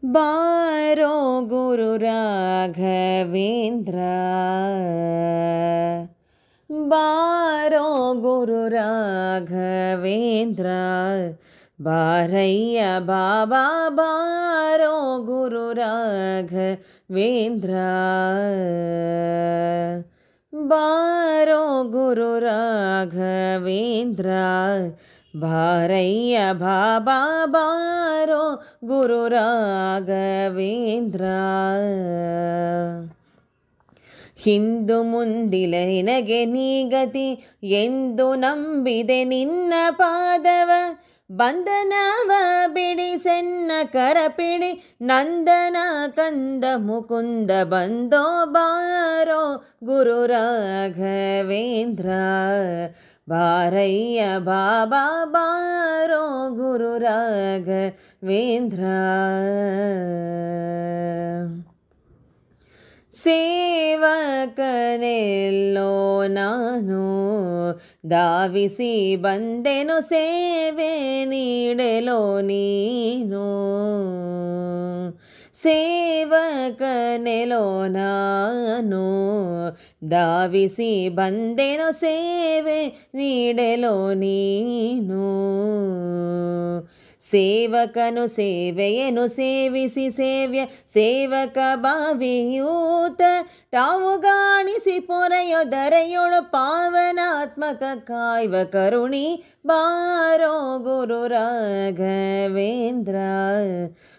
ಬಾರೋ ಗುರು ರಾಘವೇಂದ್ರ, ಬಾರೋ ಗುರು ರಾಘವೇಂದ್ರ, ಬಾರಯ್ಯ ಬಾಬಾ ಬಾರೋ ಗುರು ರಾಘವೇಂದ್ರ, ಬಾರೋ ಗುರು ರಾಘವೇಂದ್ರ, ಬಾರಯ್ಯ ಬಾಬಾ ಬಾರೋ ಗುರು ರಾಘವೇಂದ್ರ. ಹಿಂದು ಮುಂದಿಲ ನಿನಗೆ ನೀಗತಿ ಎಂದು ನಂಬಿದೆ ನಿನ್ನ ಪಾದವ, ಬಂಧನವ ಬಿಡಿಸೆನ್ನ ಕರಪಿಡಿ ನಂದನ ಕಂದ ಮುಕುಂದ ಬಂದೋ ಬಾರೋ ಗುರು ರಾಘವೇಂದ್ರ, ಬಾರಯ್ಯ ಬಾಬಾ ಬಾರೋ ಗುರು ರಾಘವೇಂದ್ರ. ಸೇವಕನೆಲ್ಲೋ ನಾನು ಧಾವಿಸಿ ಬಂದೆನು, ಸೇವೆ ನೀಡಲೋ ನೀನು. ಸೇವಕನೆಲ್ಲೋ ನಾನು ಧಾವಿಸಿ ಬಂದೆನು, ಸೇವೆ ನೀಡಲೋ ನೀನು. ಸೇವಕನು ಸೇವೆಯನು ಸೇವಿಸಿ ಸೇವ್ಯ ಸೇವಕ ಭಾವಿಯೂತ, ತಾವು ಗಾಣಿಸಿ ಪೊರೆಯೊದರೆಯೊಳು ಪಾವನಾತ್ಮಕ ಕಾಯ್ವ ಕರುಣಿ ಬಾರೋ ಗುರು ರಾಘವೇಂದ್ರ,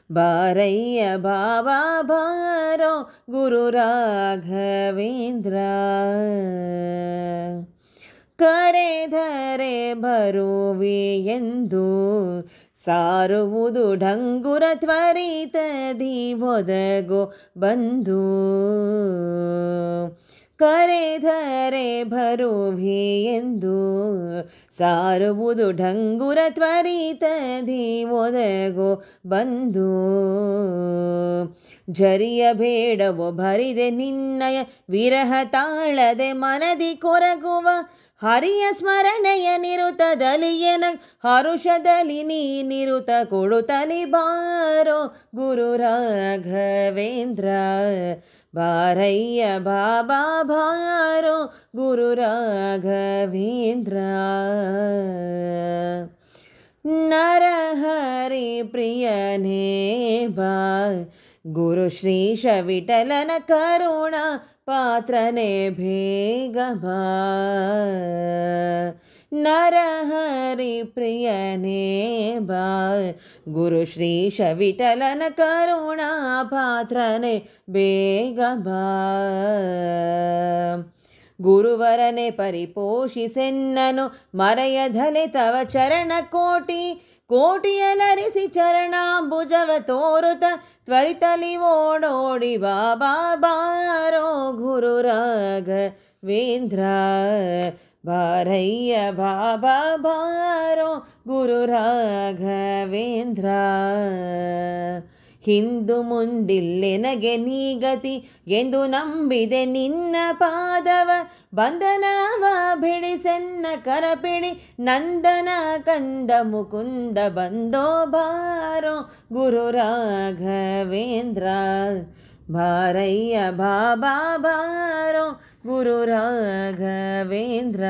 ಬಾರಯ್ಯ ಬಾಬಾ ಬಾರೋ ಗುರು ರಾಘವೇಂದ್ರ. ಕರೆದರೆ ಬರುವಿ ಎಂದು ಸಾರುವುದು ಢಂಗುರ ತ್ವರಿತದಿ ಒದಗೋ ಬಂಧು, ಕರೆದರೆ ಬರುವಿ ಎಂದು ಸಾರುವುದು ಢಂಗುರ ತ್ವರಿತದಿ ಒದಗೋ ಬಂಧು. ಜರಿಯ ಬೇಡವೋ ಭರಿದೆ ನಿನ್ನಯ ವಿರಹ ತಾಳದೆ ಮನದಿ ಕೊರಗುವ, ಹರಿಯ ಸ್ಮರಣೆಯ ನಿರುತದಲಿಯನ ಹರುಷದಲ್ಲಿ ನೀ ನಿರುತ ಕೊಡುತ್ತಲಿ ಬಾರೋ ಗುರು ರಾಘವೇಂದ್ರ, ಬಾರಯ್ಯ ಬಾಬಾ ಬಾರೋ ಗುರು ರಾಘವೇಂದ್ರ. ನರಹರಿ ಪ್ರಿಯನೇ ಬಾ ಗುರು ಶ್ರೀಶ ವಿಠಲನ ಕರುಣಾ ಪಾತ್ರನೇ ಬೇಗ ಬಾ. ನರಹರಿ ಪ್ರಿಯನೇ ಬಾ ಗುರು ಶ್ರೀಶ ವಿಠಲನ ಕರುಣಾ ಪಾತ್ರನೇ ಬೇಗ ಬಾ. ಗುರುವರನೆ ಪರಿಪೋಷಿಸೆನ್ನನು ಮರೆಯಧಲೆ ತವ ಚರಣ ಕೋಟಿ, ಕೋಟಿಯಲರಿಸಿ ಚರಣಾಂಬುಜವ ತೋರುತ ತ್ವರಿತಲಿ ಓಡೋಡಿ ಬಾಬಾ ಬಾರೋ ಗುರು ರಾಘವೇಂದ್ರ, ಬಾರಯ್ಯ ಬಾಬಾ ಬಾರೋ ಗುರು ರಾಘವೇಂದ್ರ. ಹಿಂದು ಮುಂದಿಲ್ಲೆನಗೆ ನೀಗತಿ ಎಂದು ನಂಬಿದೆ ನಿನ್ನ ಪಾದವ, ಬಂಧನವ ಬಿಡಿಸೆನ್ನ ಕರಪಿಡಿ ನಂದನ ಕಂದ ಮುಕುಂದ ಬಂದೋ ಬಾರೋ ಗುರು ರಾಘವೇಂದ್ರ, ಬಾರಯ್ಯ ಬಾಬಾ ಬಾರೋ ಗುರು ರಾಘವೇಂದ್ರ.